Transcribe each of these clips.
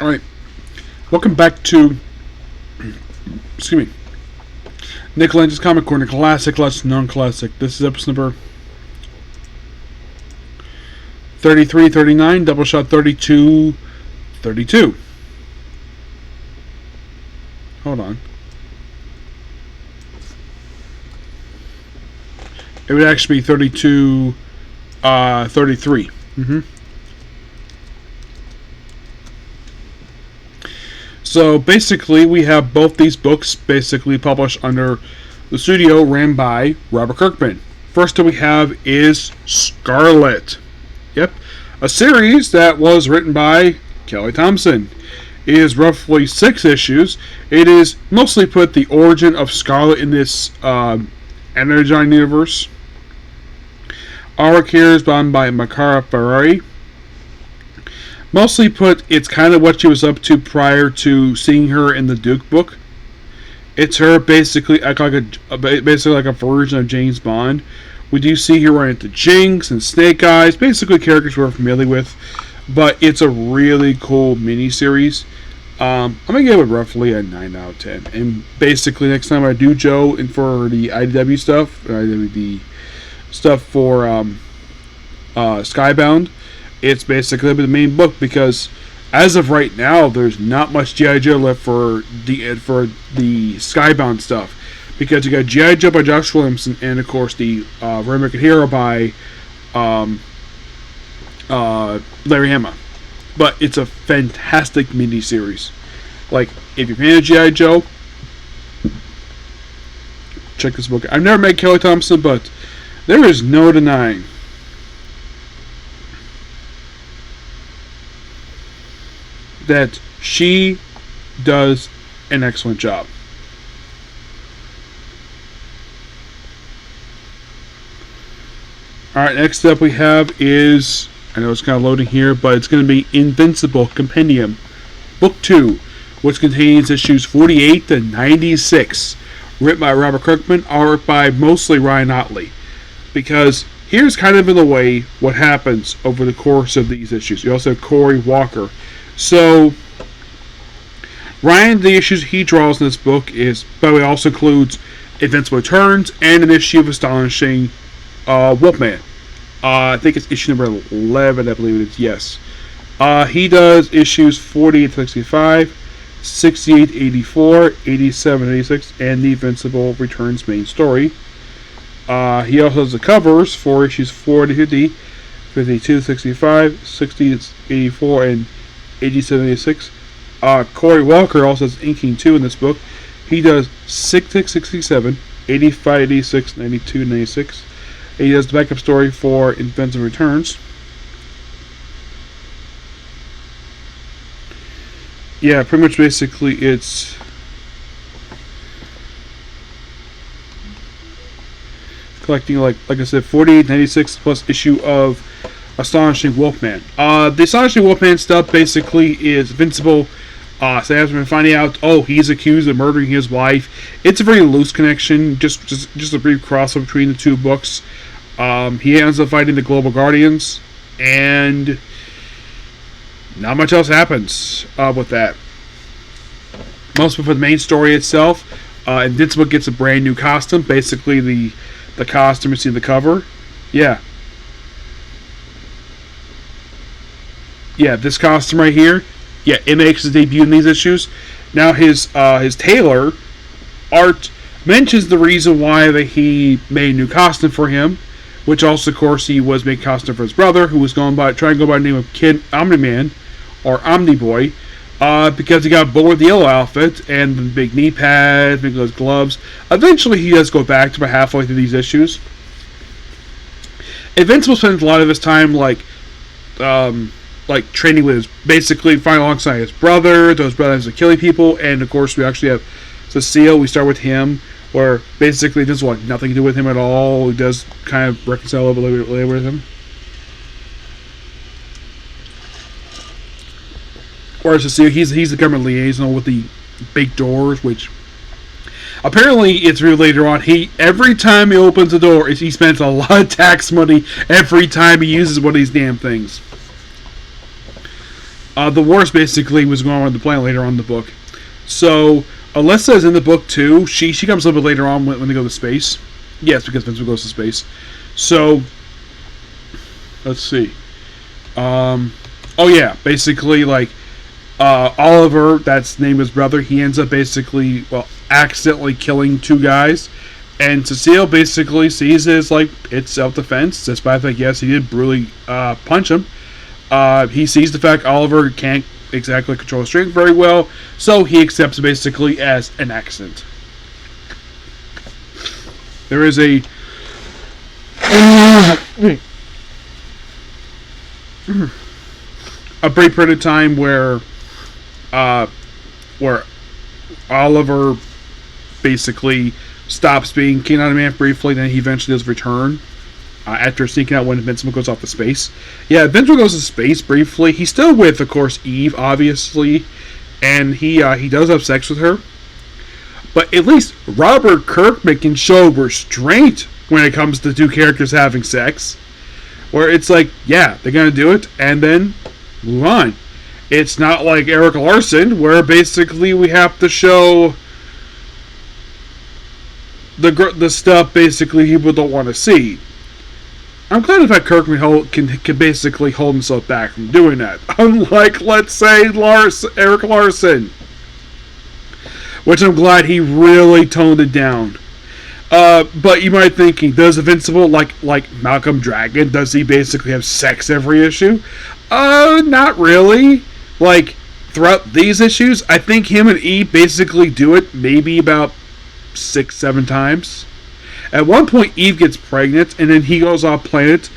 Alright, welcome back to, excuse me, Nick Lenz's Comic Corner, classic, less non-classic. This is episode number 33, 39, Doubleshot 32, 32. Hold on. It would actually be 32, 33. So basically, we have both these books basically published under the studio ran by Robert Kirkman. First that we have is Scarlett. Yep, a series that was written by Kelly Thompson. It is roughly 6 issues. It is mostly put the origin of Scarlett in this Energon universe. Artwork here is done by Makara Ferrari. Mostly put, it's kind of what she was up to prior to seeing her in the Duke book. It's her basically like a version of James Bond. We do see her running into Jinx and Snake Eyes, basically characters we're familiar with. But it's a really cool miniseries. I'm gonna give it roughly a 9 out of 10. And basically, next time I do Joe and for the IDW stuff, the stuff for Skybound, it's basically the main book because as of right now, there's not much G.I. Joe left for the Skybound stuff because you got G.I. Joe by Josh Williamson and of course the Very American Hero by Larry Hama. But it's a fantastic miniseries. Like, if you're a fan of G.I. Joe, check this book. I've never met Kelly Thompson, but there is no denying that she does an excellent job. Alright, next up we have is, I know it's kind of loading here, but it's going to be Invincible Compendium, Book 2, which contains issues 48 to 96, written by Robert Kirkman, art by mostly Ryan Ottley. Because here's kind of in the way what happens over the course of these issues. You also have Corey Walker. So, Ryan, the issues he draws in this book is, by the way, also includes Invincible Returns and an issue of Astonishing Wolfman. I think it's issue number 11, I believe it is, yes. He does issues 48 to 65, 68 to 84, 87 to 86, and the Invincible Returns main story. He also has the covers for issues 40 to 50, 52 to 65, 60 to 84, and 87 to 86. Corey Walker also has inking too in this book. He does 6 to 67, 85 to 86, 92 to 96. And he does the backup story for Invincible Returns. Yeah, pretty much basically it's collecting, like I said, 48, 96 plus issue of Astonishing Wolfman. The Astonishing Wolfman stuff basically is Invincible. Sam's been finding out, he's accused of murdering his wife. It's a very loose connection, just a brief crossover between the two books. He ends up fighting the Global Guardians, and not much else happens with that. Mostly for the main story itself, Invincible gets a brand new costume. Basically, the costume you see in the cover. Yeah, this costume right here. Yeah, it makes his debut in these issues. Now his tailor, Art, mentions the reason why that he made a new costume for him, which also, of course, he was making a costume for his brother, who was trying to go by the name of Kid Omni-Man, or Omni-Boy, because he got bored with the yellow outfit, and the big knee pads, big gloves. Eventually, he does go back to about halfway through these issues. Invincible spends a lot of his time, training with basically fighting alongside his brother. Those brothers are killing people, and of course we actually have Cecile. We start with him, where basically this want nothing to do with him at all. He does kind of reconcile a little bit later with him. Whereas Cecile, he's the government liaison with the big doors, which apparently it's real later on. Every time he opens the door, he spends a lot of tax money every time he uses one of these damn things. The worst basically was going on with the planet later on in the book. So Alyssa is in the book too. She comes a little bit later on when they go to space. Yes, because Invincible goes to space. So let's see. Oh yeah, basically like Oliver, that's named his brother. He ends up basically accidentally killing two guys, and Cecile basically sees it as like it's self-defense, despite the fact yes he did brutally punch him. He sees the fact Oliver can't exactly control his strength very well, so he accepts it basically as an accident. There is a brief period of time where Oliver basically stops being King on Man briefly, then he eventually does return after sneaking out when Invincible goes off to space. Yeah, Invincible goes to space briefly. He's still with, of course, Eve, obviously, and he does have sex with her. But at least Robert Kirkman can show restraint when it comes to two characters having sex, where it's like, yeah, they're gonna do it, and then move on. It's not like Erik Larson, where basically we have to show the stuff basically people don't want to see. I'm glad the fact Kirkman can basically hold himself back from doing that. Unlike, let's say, Erik Larson. Which I'm glad he really toned it down. But you might be thinking, does Invincible, like Malcolm Dragon, does he basically have sex every issue? Not really. Like, throughout these issues, I think him and Eve basically do it maybe about 6-7 times. At one point, Eve gets pregnant, and then he goes off planet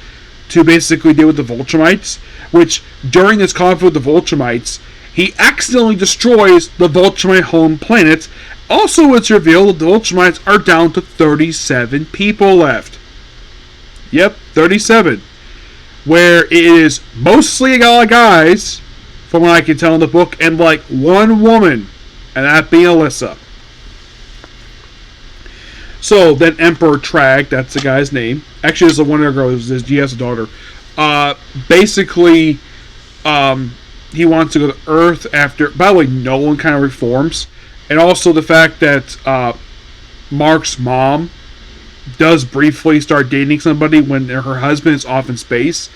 to basically deal with the Vulturemites, which, during this conflict with the Vulturemites, he accidentally destroys the Vulturemite home planet. Also, it's revealed the Vulturemites are down to 37 people left. Yep, 37. Where it is mostly all guys, from what I can tell in the book, and like one woman, and that being Alyssa. So then Emperor Trag, that's the guy's name. Actually, there's a one other girl. He has a daughter. Basically, he wants to go to Earth after. By the way, Nolan kind of reforms, and also the fact that Mark's mom does briefly start dating somebody when her husband is off in space,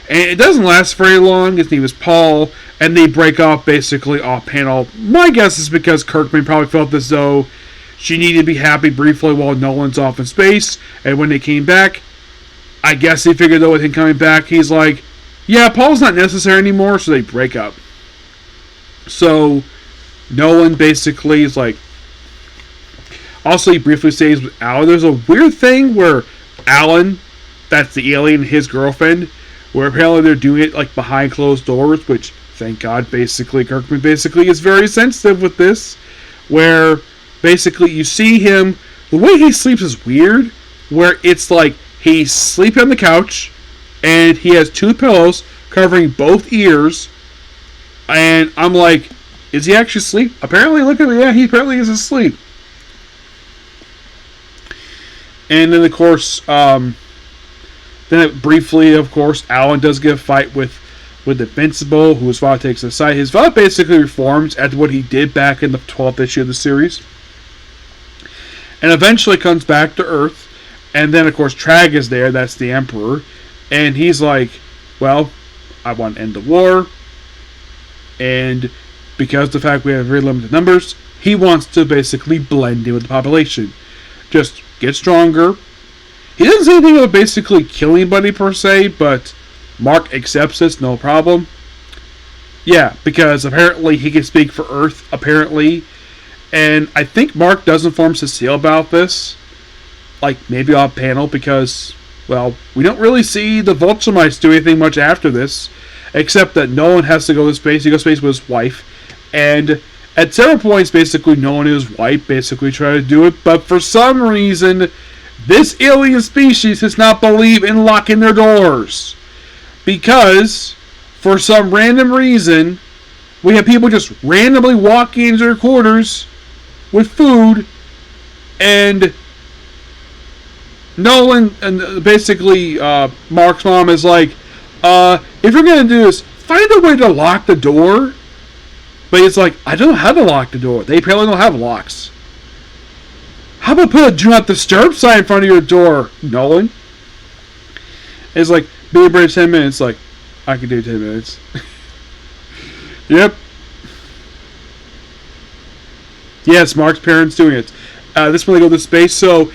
and it doesn't last very long. His name is Paul, and they break off basically off panel. My guess is because Kirkman probably felt as though she needed to be happy briefly while Nolan's off in space, and when they came back, I guess he figured though with him coming back, he's like, yeah, Paul's not necessary anymore, so they break up. So Nolan basically is like, also he briefly stays with Alan. There's a weird thing where Alan, that's the alien, his girlfriend, where apparently they're doing it like behind closed doors, which thank God basically Kirkman basically is very sensitive with this, where basically you see him, the way he sleeps is weird, where it's like he's sleeping on the couch and he has two pillows covering both ears, and I'm like, is he actually asleep? Apparently, look at me, yeah, he apparently is asleep. And then of course, briefly, of course, Alan does get a fight with Invincible, who his father takes aside. His father basically reforms after what he did back in the 12th issue of the series, and eventually comes back to Earth. And then, of course, Trag is there, that's the Emperor, and he's like, well, I want to end the war, and because of the fact we have very limited numbers, he wants to basically blend in with the population. Just get stronger. He doesn't say anything about basically killing anybody per se, but Mark accepts this, no problem. Yeah, because apparently he can speak for Earth, apparently. And I think Mark does inform Cecile about this, like maybe off panel, because, well, we don't really see the Vulturemites do anything much after this, except that Nolan has to go to space. He goes to space with his wife, and at several points, basically, Nolan and his wife basically try to do it, but for some reason, this alien species does not believe in locking their doors. Because, for some random reason, we have people just randomly walking into their quarters with food, and Nolan, and basically Mark's mom is like, if you're going to do this, find a way to lock the door. But it's like, I don't know how to lock the door. They apparently don't have locks. How about put a do not disturb sign in front of your door, Nolan? It's like, be here 10 minutes. Like, I can do 10 minutes. Yep. Yes, Mark's parents doing it. This when they go to space. So,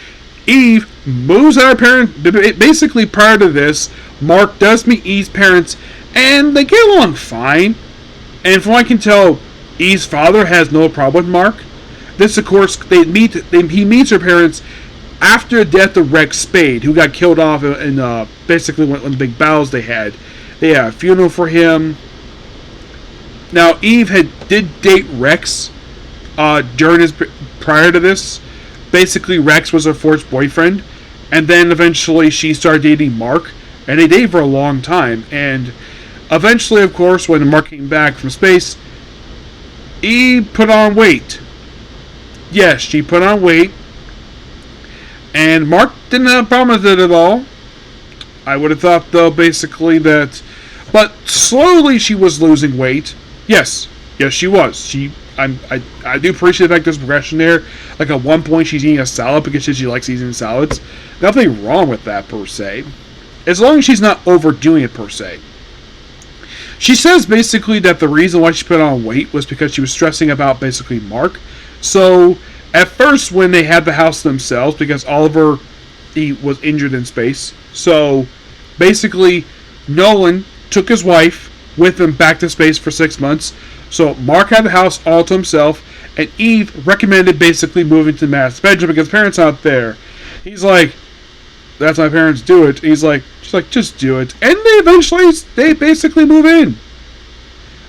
Eve moves out her parents. Basically, prior to this, Mark does meet Eve's parents, and they get along fine. And from what I can tell, Eve's father has no problem with Mark. This, of course, he meets her parents after the death of Rex Spade, who got killed off in basically one of the big battles they had. They had a funeral for him. Now, Eve did date Rex prior to this. Basically, Rex was her first boyfriend, and then eventually she started dating Mark, and they dated for a long time. And eventually, of course, when Mark came back from space, Eve put on weight. Yes, she put on weight. And Mark didn't have a problem with it at all. I would have thought, though, basically that... But slowly she was losing weight. Yes, she was. I do appreciate the fact there's progression there. Like, at one point, she's eating a salad because she likes eating salads. Nothing wrong with that, per se. As long as she's not overdoing it, per se. She says, basically, that the reason why she put on weight was because she was stressing about, basically, Mark. So, at first, when they had the house themselves, because Oliver, he was injured in space. So, basically, Nolan took his wife with him back to space for 6 months. So, Mark had the house all to himself, and Eve recommended basically moving to Matt's bedroom because parents out there. He's like, that's my parents do it. She's like, just do it. And they basically move in.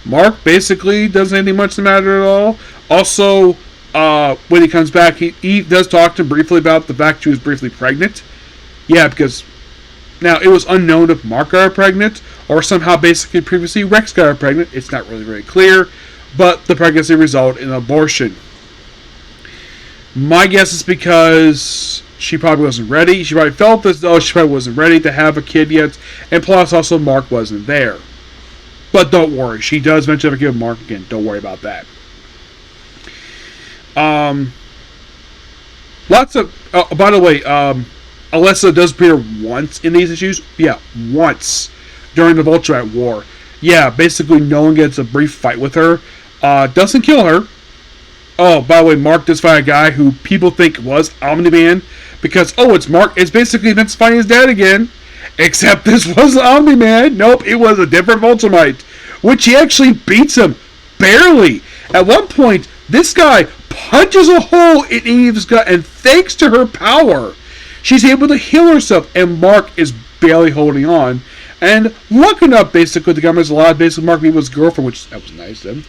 Mark basically doesn't anything much the matter at all. Also, when he comes back, he does talk to him briefly about the fact she was briefly pregnant. Yeah, because now it was unknown if Mark got her pregnant or somehow basically previously Rex got her pregnant. It's not really very clear, but the pregnancy resulted in an abortion. My guess is because she probably wasn't ready. She probably felt as though she probably wasn't ready to have a kid yet, and plus also Mark wasn't there. But don't worry, she does eventually have a kid with Mark again. Don't worry about that. Lots of... by the way, Alessa does appear once in these issues. Yeah, once. During the Vulture War. Yeah, basically no one gets a brief fight with her. Doesn't kill her. Oh, by the way, Mark does fight a guy who people think was Omni-Man. Because, it's Mark. It's basically Vince fighting his dad again. Except this wasn't Omni-Man. Nope, it was a different Vulturite. Which he actually beats him. Barely. At one point, this guy punches a hole in Eve's gut, and thanks to her power, she's able to heal herself, and Mark is barely holding on. And lucky enough, basically, the government's allowed basically Mark being his girlfriend, which that was nice of him.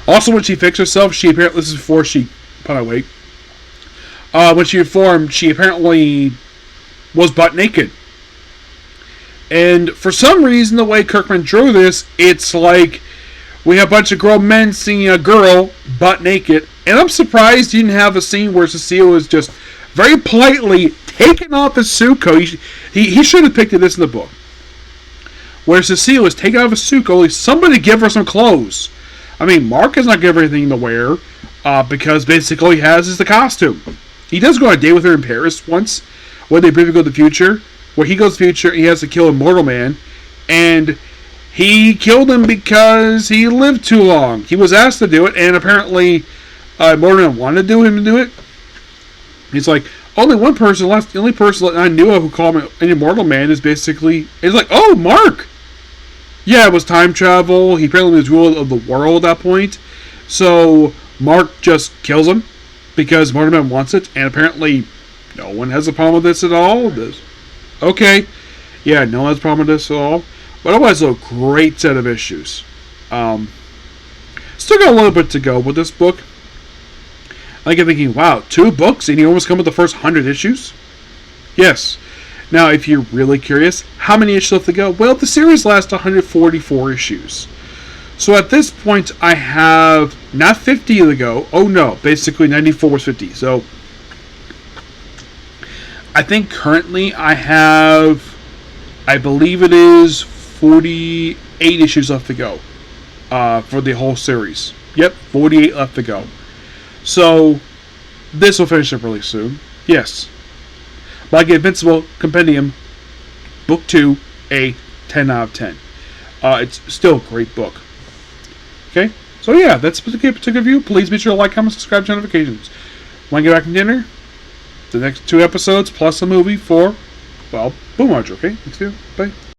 Also, when she fixed herself, she apparently, this is before she put on weight, when she reformed, she apparently was butt naked. And for some reason, the way Kirkman drew this, it's like we have a bunch of grown men seeing a girl butt naked. And I'm surprised you didn't have a scene where Cecile was just very politely taking off his suit coat. He should have picked this in the book. Where Cecile was taking off his suit coat, somebody give her some clothes. I mean, Mark is not giving her anything to wear because basically all he has is the costume. He does go on a date with her in Paris once when they briefly go to the future. Where he goes to the future, he has to kill Immortal Man. And he killed him because he lived too long. He was asked to do it, and apparently Immortal Man wanted him to do it. He's like, only one person left. The only person I knew of who called him an Immortal Man is basically... He's like, oh, Mark! Yeah, it was time travel. He apparently was ruler of the world at that point. So Mark just kills him because Immortal Man wants it, and apparently no one has a problem with this at all. Okay. Yeah, no one has a problem with this at all. But otherwise, a great set of issues. Still got a little bit to go with this book. Like, I'm thinking, wow, 2 books and you almost come with the first 100 issues? Yes. Now, if you're really curious, how many issues left to go? Well, the series lasts 144 issues. So at this point, I have not 50 to go. Oh, no. Basically, 94 was 50. So I think currently I have, I believe it is 48 issues left to go for the whole series. Yep, 48 left to go. So, this will finish up really soon. Yes. Like Invincible Compendium, Book 2, a 10 out of 10. It's still a great book. Okay? So yeah, that's the particular review. Please be sure to like, comment, subscribe, turn notifications. Want to get back from dinner? The next 2 episodes plus a movie for, well, Boom Roger, okay? Thanks, dude. Bye.